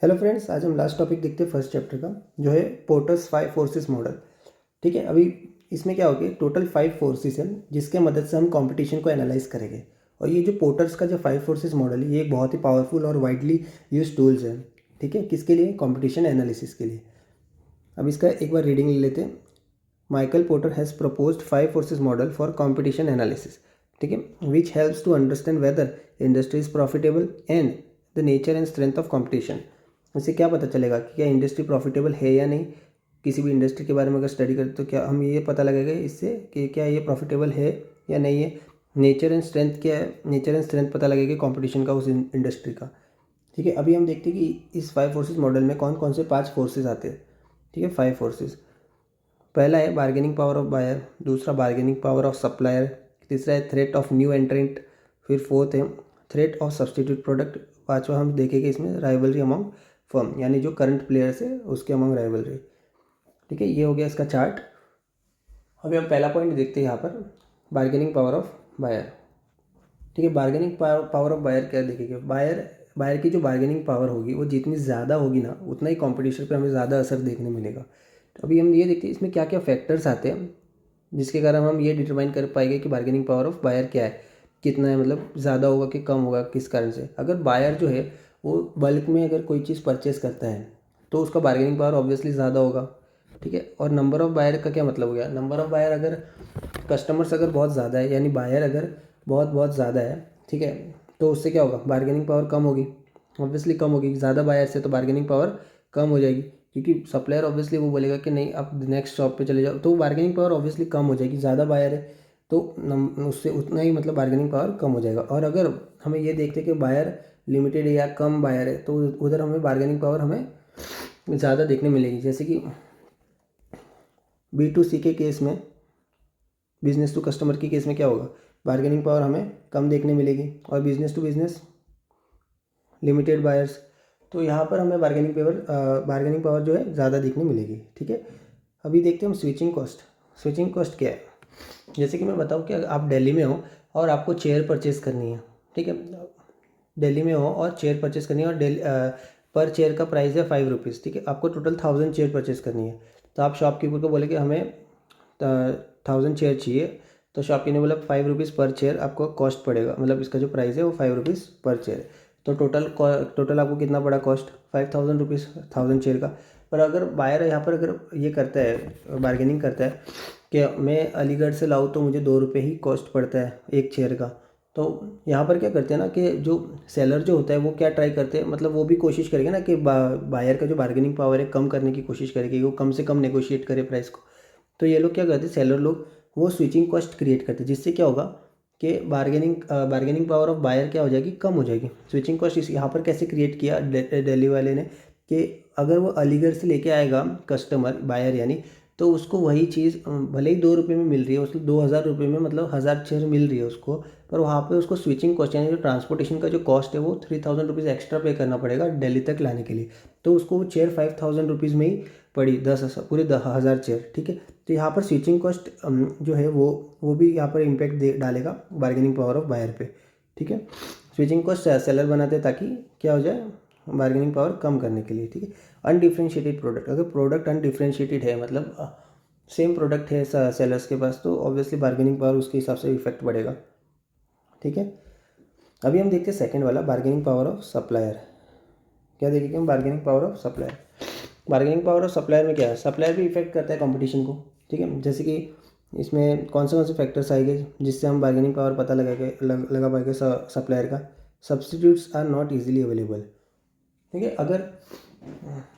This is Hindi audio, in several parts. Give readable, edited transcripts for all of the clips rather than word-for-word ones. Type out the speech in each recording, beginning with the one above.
हेलो फ्रेंड्स, आज हम लास्ट टॉपिक देखते हैं फर्स्ट चैप्टर का, जो है पोर्टर्स 5 फोर्सेस मॉडल। ठीक है, अभी इसमें क्या होगी, टोटल 5 फोर्सेस हैं जिसके मदद से हम कंपटीशन को एनालाइज करेंगे। और ये जो पोर्टर्स का जो 5 फोर्सेस मॉडल है, ये एक बहुत ही पावरफुल और वाइडली यूज टूल्स है। ठीक है, किसके लिए? कंपटीशन एनालिसिस के लिए। अब इसका एक बार रीडिंग ले लेते हैं। Michael Porter has proposed 5 forces model for competition analysis. ठीक है, which helps to understand whether industry is profitable and the nature and strength of competition. इससे क्या पता चलेगा कि क्या इंडस्ट्री प्रॉफिटेबल है या नहीं। किसी भी इंडस्ट्री के बारे में अगर स्टडी करें तो क्या हम ये पता लगेगा इससे कि क्या ये प्रॉफिटेबल है या नहीं है। नेचर एंड स्ट्रेंथ क्या है? नेचर एंड स्ट्रेंथ पता लगेगा कंपटीशन का उस इंडस्ट्री का। ठीक है, अभी हम देखते हैं कि इस 5 फोर्सेस मॉडल में कौन कौन से 5 फोर्सेस आते हैं। ठीक है, 5 फोर्सेस। पहला है बार्गेनिंग पावर ऑफ बायर, दूसरा बार्गेनिंग पावर ऑफ सप्लायर, तीसरा है थ्रेट ऑफ न्यू एंट्रेंट, फिर फोर्थ है थ्रेट ऑफ सब्सटीट्यूट प्रोडक्ट, पांचवा हम देखेंगे इसमें राइवलरी अमंग फर्म, यानी जो करंट प्लेयर्स है उसके अमंग राइवलरी। ठीक है, ये हो गया इसका चार्ट। अभी हम पहला पॉइंट देखते हैं यहाँ पर, बार्गेनिंग पावर ऑफ बायर। ठीक है, बार्गेनिंग पावर ऑफ बायर क्या देखेंगे। बायर बायर की जो बार्गेनिंग पावर होगी वो जितनी ज़्यादा होगी ना, उतना ही कॉम्पिटिशन पर हमें ज़्यादा असर देखने मिलेगा। तो अभी हम ये देखते हैं इसमें क्या क्या फैक्टर्स आते हैं जिसके कारण हम ये डिटरमाइन कर पाएंगे कि बार्गेनिंग पावर ऑफ बायर क्या है, कितना है, मतलब ज़्यादा होगा कि कम होगा, किस कारण से। अगर बायर जो है वो बल्क में अगर कोई चीज़ परचेस करता है तो उसका बार्गेनिंग पावर ऑब्वियसली ज़्यादा होगा। ठीक है, और नंबर ऑफ़ बायर का क्या मतलब हो गया? नंबर ऑफ़ बायर, अगर कस्टमर्स अगर बहुत ज़्यादा है, यानी बायर अगर बहुत बहुत ज़्यादा है, ठीक है, तो उससे क्या होगा? बार्गेनिंग पावर कम होगी, ऑब्वियसली कम होगी। ज़्यादा बायर से तो बार्गेनिंग पावर कम हो जाएगी, क्योंकि सप्लायर ऑब्वियसली वो बोलेगा कि नहीं आप नेक्स्ट शॉप पे चले जाओ, तो बार्गेनिंग पावर ऑब्वियसली कम हो जाएगी। ज़्यादा बायर है तो उससे उतना ही मतलब बार्गेनिंग पावर कम हो जाएगा। और अगर हमें ये देखते हैं कि बायर लिमिटेड है या कम बायर है, तो उधर हमें बार्गेनिंग पावर हमें ज़्यादा देखने मिलेगी। जैसे कि B2C के केस में, बिजनेस टू कस्टमर के केस में क्या होगा? बार्गेनिंग पावर हमें कम देखने मिलेगी। और business to business, limited buyers, तो यहाँ पर हमें बार्गेनिंग पावर जो है ज़्यादा देखने मिलेगी। ठीक है, अभी देखते हैं हम स्विचिंग कॉस्ट। स्विचिंग कॉस्ट क्या है? जैसे कि मैं बताऊँ कि आप दिल्ली में हो और आपको चेयर परचेज़ करनी है। ठीक है, दिल्ली में हो और चेयर परचेज़ करनी है, और पर चेयर का प्राइस है 5 रुपीज़। ठीक है, आपको टोटल 1000 चेयर परचेज़ करनी है। तो आप शॉपकीपर को बोले कि हमें 1000 चेयर चाहिए, तो शॉपकीपर ने बोला 5 रुपीज़ पर चेयर आपको कॉस्ट पड़ेगा, मतलब इसका जो प्राइस है वो 5 रुपीज़ पर चेयर। तो टोटल आपको कितना पड़ा कॉस्ट? 5000 रुपीज़ 1000 चेयर का। पर अगर बायर यहाँ पर अगर ये करता है, बार्गेनिंग करता है कि मैं अलीगढ़ से लाऊँ तो मुझे 2 रुपये ही कॉस्ट पड़ता है एक चेयर का, तो यहाँ पर क्या करते हैं ना कि जो सेलर जो होता है वो क्या ट्राई करते हैं, मतलब वो भी कोशिश करेगा ना कि बायर का जो बार्गेनिंग पावर है कम करने की कोशिश करेगी, वो कम से कम नेगोशिएट करे प्राइस को। तो ये लोग क्या करते हैं, सेलर लोग, वो स्विचिंग कॉस्ट क्रिएट करते हैं, जिससे क्या होगा कि बार्गेनिंग पावर ऑफ बायर क्या हो जाएगी? कम हो जाएगी। स्विचिंग कॉस्ट इस यहाँ पर कैसे क्रिएट किया दिल्ली वाले ने, कि अगर वो अलीगढ़ से लेके आएगा कस्टमर, बायर यानी, तो उसको वही चीज़ भले ही 2 रुपये में मिल रही है, उसको 2000 रुपये में, मतलब 1000 चेयर मिल रही है उसको, पर वहाँ पे उसको स्विचिंग कॉस्ट यानी जो ट्रांसपोर्टेशन का जो कॉस्ट है वो 3000 रुपीज़ एक्स्ट्रा पे करना पड़ेगा दिल्ली तक लाने के लिए। तो उसको वो चेयर 5000 रुपीज़ में ही पड़ी, 10,000 चेयर। ठीक है, तो यहाँ पर स्विचिंग कॉस्ट जो है वो भी यहाँ पर इम्पैक्ट डालेगा बार्गेनिंग पावर ऑफ बायर पे। ठीक है, स्विचिंग कॉस्ट सेलर बनाते हैं ताकि क्या हो जाए? बार्गेनिंग पावर कम करने के लिए। ठीक है, अनडिफ्रेंशिएटेड प्रोडक्ट, अगर प्रोडक्ट अनडिफ्रेंशिएटेड है, मतलब सेम प्रोडक्ट है सेलर्स के पास, तो ऑब्वियसली बार्गेनिंग पावर उसके हिसाब से इफेक्ट बढ़ेगा। ठीक है, अभी हम देखते हैं सेकंड वाला, बार्गेनिंग पावर ऑफ सप्लायर। क्या देखेंगे हम? Bargaining power of supplier. Bargaining power of supplier में क्या है? सप्लायर भी इफेक्ट करता है कंपटीशन को। ठीक है, जैसे कि इसमें कौन से फैक्टर्स आएंगे जिससे हम बार्गेनिंग पावर पता लगा पाएंगे सप्लायर का? Substitutes are not easily available. ठीक है, अगर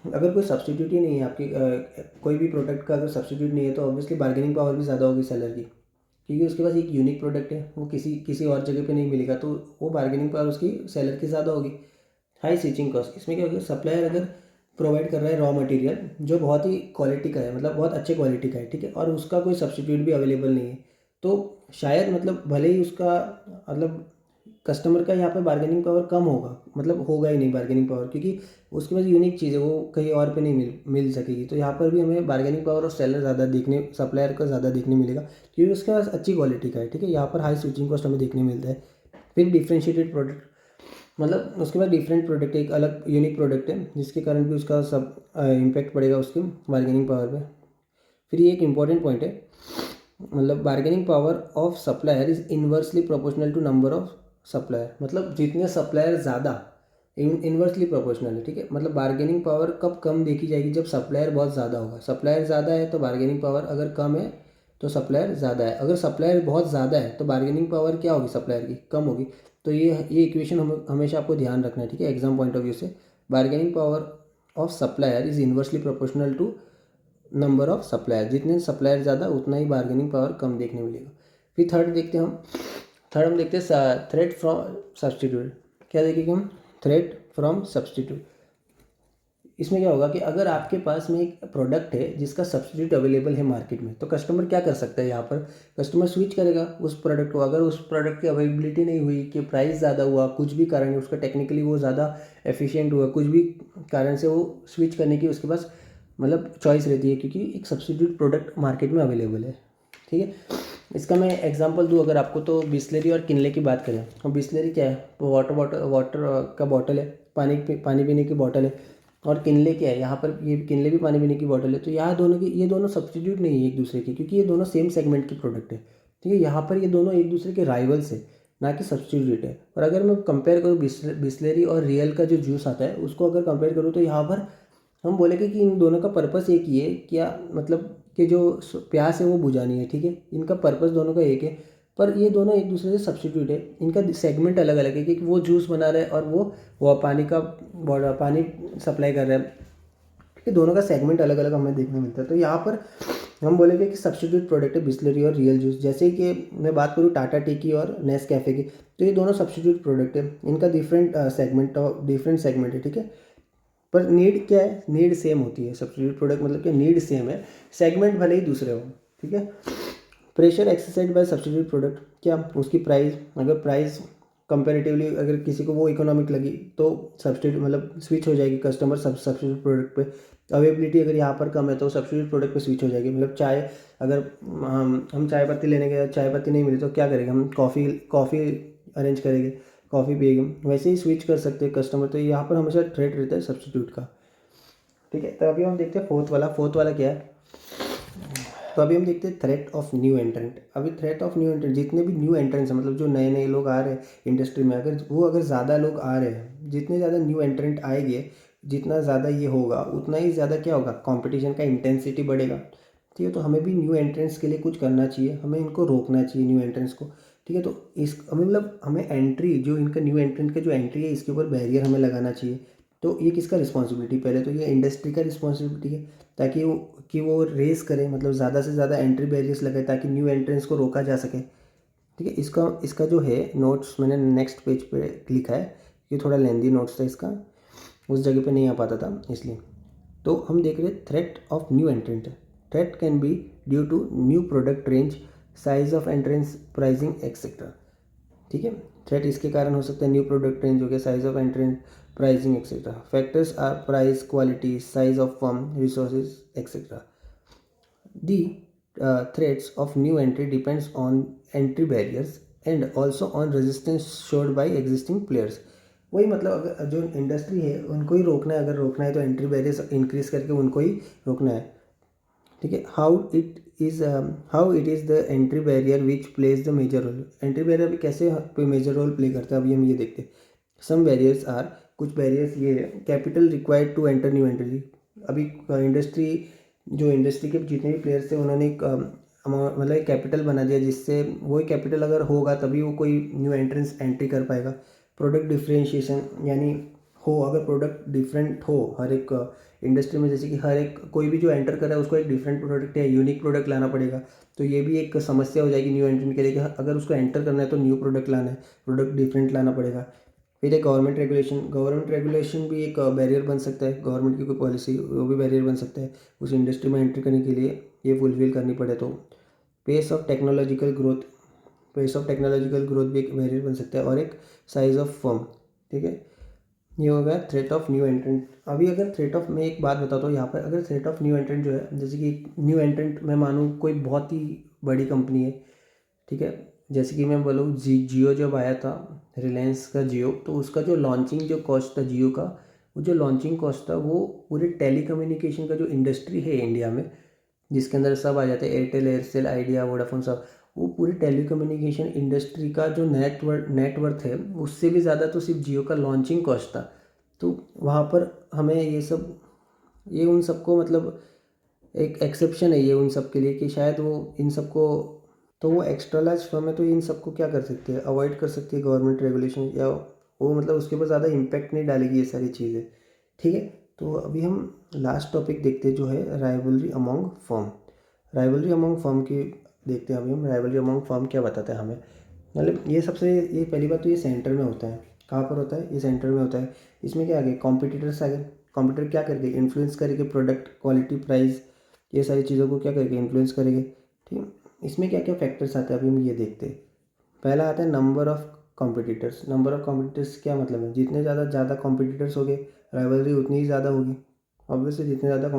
अगर कोई सब्सटीट्यूट ही नहीं है आपकी, कोई भी प्रोडक्ट का अगर सब्सटीट्यूट नहीं है, तो ऑब्वियसली बार्गेनिंग पावर भी ज़्यादा होगी सेलर की, क्योंकि उसके पास एक यूनिक प्रोडक्ट है, वो किसी किसी और जगह पे नहीं मिलेगा, तो वो बार्गेनिंग पावर उसकी सेलर की ज़्यादा होगी। हाई स्विचिंग कॉस्ट, इसमें क्या होगा? सप्लायर अगर प्रोवाइड कर रहा है रॉ मटेरियल जो बहुत ही क्वालिटी का है, मतलब बहुत अच्छे क्वालिटी का है, ठीक है, और उसका कोई सब्सटीट्यूट भी अवेलेबल नहीं है, तो शायद मतलब भले ही उसका मतलब कस्टमर का यहाँ पे बार्गेनिंग पावर कम होगा, मतलब होगा ही नहीं बार्गेनिंग पावर, क्योंकि उसके पास यूनिक चीज़ है, वो कहीं और पे नहीं मिल सकेगी। तो यहाँ पर भी हमें बार्गेनिंग पावर और सेलर ज़्यादा देखने, सप्लायर का ज़्यादा देखने मिलेगा, क्योंकि उसके पास अच्छी क्वालिटी का है। ठीक है, यहाँ पर हाई स्विचिंग कॉस्ट हमें देखने मिलता है। फिर डिफ्रेंशिएटेड प्रोडक्ट, मतलब उसके बाद डिफरेंट प्रोडक्ट है, एक अलग यूनिक प्रोडक्ट है जिसके कारण भी उसका सब इम्पैक्ट पड़ेगा उसकी बार्गेनिंग पावर पे। फिर ये एक इम्पॉर्टेंट पॉइंट है, मतलब bargaining power of supplier is inversely proportional to number of supplier. मतलब जितने सप्लायर ज़्यादा इन्वर्सली प्रोपोर्शनल है, ठीक है। मतलब बार्गेनिंग पावर कब कम देखी जाएगी, जब सप्लायर बहुत ज़्यादा होगा। सप्लायर ज़्यादा है तो बार्गेनिंग पावर, अगर कम है तो सप्लायर ज़्यादा है। अगर सप्लायर बहुत ज़्यादा है तो बार्गेनिंग पावर क्या होगी, सप्लायर की कम होगी। तो ये इक्वेशन हम हमेशा आपको ध्यान रखना है, ठीक है, एग्जाम पॉइंट ऑफ व्यू से। Bargaining power of supplier is inversely proportional to number of supplier. जितने सप्लायर ज़्यादा उतना ही बार्गेनिंग पावर कम देखने मिलेगा। फिर थर्ड हम देखते हैं थ्रेट फ्रॉम सब्सटीट्यूट। क्या देखेंगे हम, थ्रेट फ्रॉम सब्सटीट्यूट। इसमें क्या होगा कि अगर आपके पास में एक प्रोडक्ट है जिसका सब्सटीट्यूट अवेलेबल है मार्केट में, तो कस्टमर क्या कर सकता है, यहाँ पर कस्टमर स्विच करेगा उस प्रोडक्ट को। अगर उस प्रोडक्ट की अवेलेबिलिटी नहीं हुई, कि प्राइस ज़्यादा हुआ, कुछ भी कारण है, उसका टेक्निकली वो ज़्यादा एफिशिएंट हुआ, कुछ भी कारण से वो स्विच करने की उसके पास मतलब चॉइस रहती है, क्योंकि एक सब्सटीट्यूट प्रोडक्ट मार्केट में अवेलेबल है, ठीक है। इसका मैं एग्जांपल दूं अगर आपको, तो बिस्लरी और किनले की बात करें। और बिस्लरी क्या है, तो वाटर का बॉटल है, पानी पीने की बॉटल है। और किनले क्या है, यहाँ पर ये किनले भी पानी पीने की बॉटल है। तो यहाँ ये दोनों सब्सटीट्यूट नहीं है एक दूसरे के, क्योंकि ये दोनों सेम सेगमेंट की प्रोडक्ट है, ठीक है। यहाँ पर ये दोनों एक दूसरे के राइवल्स है, ना कि सब्सटीट्यूट है। और अगर मैं कंपेयर करूँ बिस्लरी और रियल का जो जूस आता है उसको अगर कंपेयर करूँ, तो यहाँ पर हम बोलेंगे कि इन दोनों का पर्पस एक ही है, क्या मतलब कि जो प्यास है वो बुझानी है, ठीक है। इनका पर्पस दोनों का एक है, पर ये दोनों एक दूसरे से सब्सटीट्यूट है। इनका सेगमेंट अलग अलग है, कि वो जूस बना रहा है और वो पानी सप्लाई कर रहा है, ठीक है। दोनों का सेगमेंट अलग अलग हमें देखने मिलता है। तो यहाँ पर हम बोलेंगे कि सब्सटीट्यूट प्रोडक्ट है बिस्लरी और रियल जूस। जैसे कि मैं बात करूँ टाटा टी की और नेस्कैफे की, तो ये दोनों सब्सटीट्यूट प्रोडक्ट है। इनका डिफरेंट सेगमेंट है, ठीक है। पर नीड क्या है, नीड सेम होती है। सब्सटीट्यूट प्रोडक्ट मतलब कि नीड सेम है, सेगमेंट भले ही दूसरे हो, ठीक है। Pressure exercise by substitute product, क्या उसकी प्राइस, अगर प्राइस कंपेरेटिवली अगर किसी को वो इकोनॉमिक लगी तो सब्सटीट्यूट मतलब स्विच हो जाएगी कस्टमर सब्सटीट्यूट प्रोडक्ट पे। अवेबिलिटी अगर यहाँ पर कम है तो सब्सटीट्यूट प्रोडक्ट पे स्विच हो जाएगी। मतलब चाय, अगर हम चाय पत्ती लेने गए, चाय पत्ती नहीं मिली तो क्या करेंगे हम, कॉफ़ी अरेंज करेंगे, कॉफ़ी पिएंगे। वैसे ही स्विच कर सकते हैं कस्टमर। तो यहाँ पर हमेशा थ्रेट रहता है सब्सटीट्यूट का, ठीक है। तो अभी हम देखते हैं फोर्थ वाला क्या है। तो अभी हम देखते हैं थ्रेट ऑफ न्यू एंट्रेंट। अभी थ्रेट ऑफ न्यू एंट्रेंट, जितने भी न्यू एंट्रेंट्स हैं, मतलब जो नए नए लोग आ रहे हैं इंडस्ट्री में, अगर ज़्यादा लोग आ रहे हैं, जितने ज़्यादा न्यू एंट्रेंट आएंगे, जितना ज़्यादा ये होगा उतना ही ज़्यादा क्या होगा, कंपटीशन का इंटेंसिटी बढ़ेगा, ठीक है। तो हमें भी न्यू एंट्रेंट्स के लिए कुछ करना चाहिए, हमें इनको रोकना चाहिए न्यू एंट्रेंट्स को, ठीक है। तो इस मतलब हमें एंट्री, जो इनका न्यू एंट्रेंट का जो एंट्री है, इसके ऊपर बैरियर हमें लगाना चाहिए। तो ये किसका रिस्पॉन्सिबिलिटी, पहले तो ये इंडस्ट्री का रिस्पॉन्सिबिलिटी है, ताकि वो रेस करें, मतलब ज़्यादा से ज़्यादा एंट्री बैरियर्स लगाए ताकि न्यू एंट्रेंस को रोका जा सके, ठीक है। इसका जो है नोट्स मैंने नेक्स्ट पेज पे लिखा है, ये थोड़ा लेंदी नोट्स था इसका, उस जगह पे नहीं आ पाता था इसलिए। तो हम देख रहे threat of new entrant. Threat can be due to new product range, size of entrance, pricing etcetera, ठीक है। थ्रेट इसके कारण हो सकता है, न्यू प्रोडक्ट रेंज हो गया, size of entrance, pricing etcetera. Factors are price, quality, size of firm, resources etcetera. The threats of new entry depends on entry barriers and also on resistance showed by existing players। वही मतलब अगर जो इंडस्ट्री है उनको ही रोकना है, अगर रोकना है तो एंट्री बैरियर्स इंक्रीज करके उनको ही रोकना है, ठीक है। How it is the entry barrier which plays the major role. Entry barrier भी कैसे मेजर रोल प्ले करता है, अभी हम ये देखते हैं। सम बैरियर्स आर, कुछ बैरियर्स ये है, capital required to enter new entry. अभी इंडस्ट्री के जितने भी प्लेयर्स थे उन्होंने एक मतलब एक कैपिटल बना दिया, जिससे वही कैपिटल अगर होगा तभी वो कोई न्यू एंट्री कर पाएगा। प्रोडक्ट डिफ्रेंशिएशन, यानी अगर प्रोडक्ट डिफरेंट हो हर एक इंडस्ट्री में, जैसे कि हर एक कोई भी जो एंटर कर रहा है उसको एक डिफरेंट प्रोडक्ट या यूनिक प्रोडक्ट लाना पड़ेगा। तो ये भी एक समस्या हो जाएगी न्यू एंट्रेंट के लिए, कि अगर उसको एंटर करना है तो न्यू प्रोडक्ट लाना है, प्रोडक्ट डिफरेंट लाना पड़ेगा। फिर एक गवर्नमेंट रेगुलेशन भी एक बैरियर बन सकता है। गवर्नमेंट की कोई पॉलिसी, वो भी बैरियर बन सकता है उस इंडस्ट्री में एंट्री करने के लिए, ये फुलफिल करनी पड़े तो। पेस ऑफ टेक्नोलॉजिकल ग्रोथ भी एक बैरियर बन सकता है। और एक साइज ऑफ फर्म, ठीक है। ये हो गया थ्रेट ऑफ न्यू एंट्रेंट। अभी अगर थ्रेट ऑफ, मैं एक बात बताता हूँ यहाँ पर, अगर थ्रेट ऑफ न्यू एंट्रेंट जो है, जैसे कि न्यू एंट्रेंट मैं मानूँ कोई बहुत ही बड़ी कंपनी है, ठीक है, जैसे कि मैं बोलूँ जियो जब आया था, रिलायंस का जियो, तो उसका जो लॉन्चिंग जो कॉस्ट था जियो का, वो जो लॉन्चिंग कॉस्ट था वो पूरे टेलीकम्युनिकेशन का जो इंडस्ट्री है इंडिया में, जिसके अंदर सब आ जाते हैं, एयरटेल, एयरसेल, आइडिया, वोडाफोन, सब, वो पूरी टेलीकम्युनिकेशन इंडस्ट्री का जो नेटवर्थ है उससे भी ज़्यादा तो सिर्फ जियो का लॉन्चिंग कॉस्ट था। तो वहाँ पर हमें ये सब, ये उन सबको मतलब एक एक्सेप्शन है ये उन सब के लिए कि शायद वो इन सबको, तो वो एक्स्ट्रा लार्ज फर्म है तो इन सबको क्या कर सकते हैं, अवॉइड कर सकती है गवर्नमेंट रेगुलेशन, या वो मतलब उसके ऊपर ज़्यादा इम्पैक्ट नहीं डालेगी ये सारी चीज़ें। ठीक है, तो अभी हम लास्ट टॉपिक देखते हैं जो है rivalry among firm. Rivalry among firm की देखते हैं अभी हम, राइवलरी अमॉन्ग फर्म क्या बताता है हमें। मतलब ये सबसे, ये पहली बात तो ये सेंटर में होता है। कहाँ पर होता है, ये सेंटर में होता है। इसमें क्या आ गए, कॉम्पिटिटर्स आ गए। कॉम्पिटिटर क्या करके इन्फ्लुएंस करेंगे, प्रोडक्ट क्वालिटी, प्राइस, ये सारी चीज़ों को क्या करेंगे, इन्फ्लुएंस करेंगे। ठीक है, इसमें क्या क्या फैक्टर्स आते हैं अभी हम ये देखते हैं। पहला आता है number of competitors. Number of competitors क्या मतलब है, जितने ज़्यादा कॉम्पिटिटर्स हो गए, राइवलरी उतनी ही ज़्यादा होगी। ऑब्वियसली जितने ज़्यादा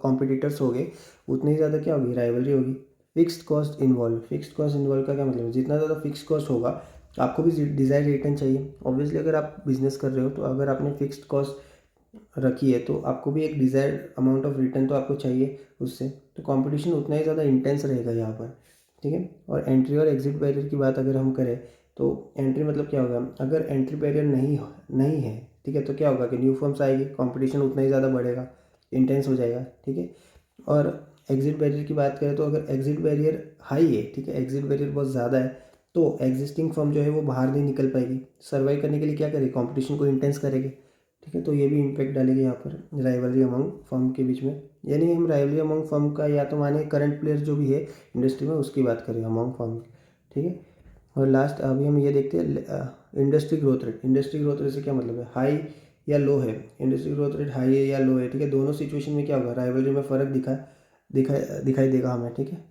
कॉम्पिटिटर्स हो गए उतनी ही ज़्यादा क्या होगी, राइवलरी होगी। Fixed cost involve. Fixed cost involve का क्या मतलब है, जितना ज़्यादा फिक्स्ड कॉस्ट होगा आपको भी डिज़ायर्ड रिटर्न चाहिए। ऑब्वियसली अगर आप बिजनेस कर रहे हो तो अगर आपने फिक्स्ड कॉस्ट रखी है तो आपको भी एक डिज़ायर्ड अमाउंट ऑफ रिटर्न तो आपको चाहिए उससे। तो कंपटीशन उतना ही ज़्यादा इंटेंस रहेगा यहाँ पर। ठीक है, और एंट्री और एग्जिट बैरियर की बात अगर हम करें तो एंट्री मतलब क्या होगा, अगर एंट्री बैरियर नहीं है, ठीक है, तो क्या होगा कि न्यू फर्म्स आएगी, कंपटीशन उतना ही ज़्यादा बढ़ेगा, इंटेंस हो जाएगा। ठीक है, और एग्जिट बैरियर की बात करें तो अगर एग्जिट बैरियर हाई है, ठीक है, एग्जिट बैरियर बहुत ज़्यादा है, तो एग्जिस्टिंग फर्म जो है वो बाहर नहीं निकल पाएगी। सर्वाइव करने के लिए क्या करेगी, कंपटीशन को इंटेंस करेगी। ठीक है, तो ये भी इम्पैक्ट डालेगी यहाँ पर राइवलरी अमंग फर्म के बीच में। यानी हम राइवलरी अमंग फर्म का या तो माने करंट प्लेयर जो भी है इंडस्ट्री में उसकी बात करें अमंग फर्म। ठीक है, और लास्ट अभी हम ये देखते हैं industry growth rate. Industry growth rate से क्या मतलब है, हाई या लो है। इंडस्ट्री ग्रोथ रेट हाई है या लो है, ठीक है, दोनों सिचुएशन में क्या होगा, राइवलरी में फ़र्क दिखाई देगा हमें। ठीक है,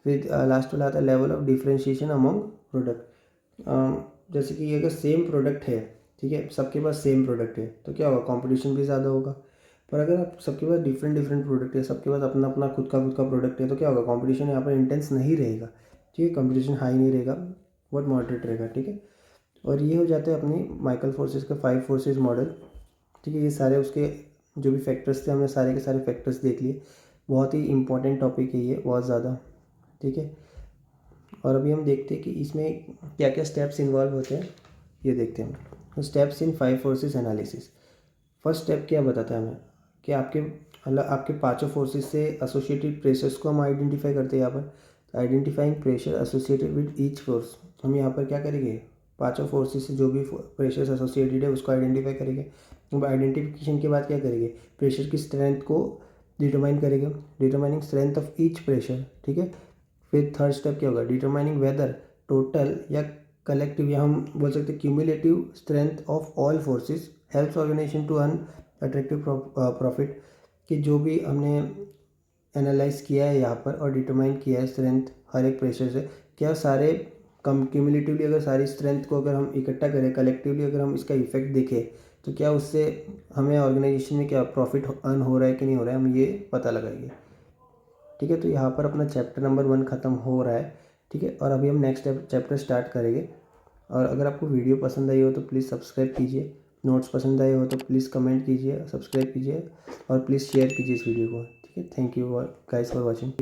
फिर लास्ट वाला आता है level of differentiation among product. जैसे कि अगर सेम प्रोडक्ट है, ठीक है, सबके पास सेम प्रोडक्ट है तो क्या होगा, कंपटीशन भी ज़्यादा होगा। पर अगर आप सबके पास डिफरेंट डिफरेंट प्रोडक्ट है, सबके पास अपना अपना खुद का प्रोडक्ट है, तो क्या होगा, कंपटीशन यहाँ पर इंटेंस नहीं रहेगा। ठीक है, कंपटीशन हाई नहीं रहेगा, बहुत मॉडरेट रहेगा। ठीक है, और ये हो जाता है अपनी माइकल फोर्सेस का 5 फोर्सेस मॉडल। ठीक है, ये सारे उसके जो भी फैक्टर्स थे हमने सारे के सारे फैक्टर्स देख लिए। बहुत ही इंपॉर्टेंट टॉपिक है ये, बहुत ज़्यादा। ठीक है, और अभी हम देखते हैं कि इसमें क्या क्या स्टेप्स इन्वॉल्व होते हैं, ये देखते हैं। Steps in 5 forces analysis. First step क्या बताता है हमें कि आपके मतलब आपके पांचों फोर्सेस से एसोसिएटेड प्रेशर्स को हम आइडेंटिफाई करते हैं यहाँ पर। Identifying pressure associated with each force, हम यहाँ पर क्या करेंगे, पांचों फोर्सेस से जो भी प्रेशर्स एसोसिएटेड है उसको आइडेंटिफाई करेंगे। अब आइडेंटिफिकेशन के बाद क्या करेंगे, प्रेशर की स्ट्रेंथ को डिटरमाइन करेंगे, determining strength of each pressure. ठीक है, फिर थर्ड स्टेप क्या होगा, डिटरमाइनिंग वेदर टोटल या कलेक्टिव, या हम बोल सकते हैं cumulative strength of all forces helps organisation to earn attractive profit. कि जो भी हमने एनालाइज किया है यहाँ पर और डिटरमाइन किया है स्ट्रेंथ हर एक प्रेशर से, क्या सारे कम क्यूमुलेटिवली अगर सारी स्ट्रेंथ को अगर हम इकट्ठा करें, कलेक्टिवली अगर हम इसका इफेक्ट देखें, तो क्या उससे हमें ऑर्गेनाइजेशन में क्या प्रॉफिट अर्न हो रहा है कि नहीं हो रहा है, हम ये पता लगाएंगे। ठीक है, तो यहाँ पर अपना चैप्टर नंबर 1 ख़त्म हो रहा है। ठीक है, और अभी हम नेक्स्ट चैप्टर स्टार्ट करेंगे। और अगर आपको वीडियो पसंद आई हो तो प्लीज़ सब्सक्राइब कीजिए, नोट्स पसंद आए हो तो प्लीज़ कमेंट कीजिए, सब्सक्राइब कीजिए और प्लीज़ शेयर कीजिए इस वीडियो को। ठीक है, thank you guys for watching.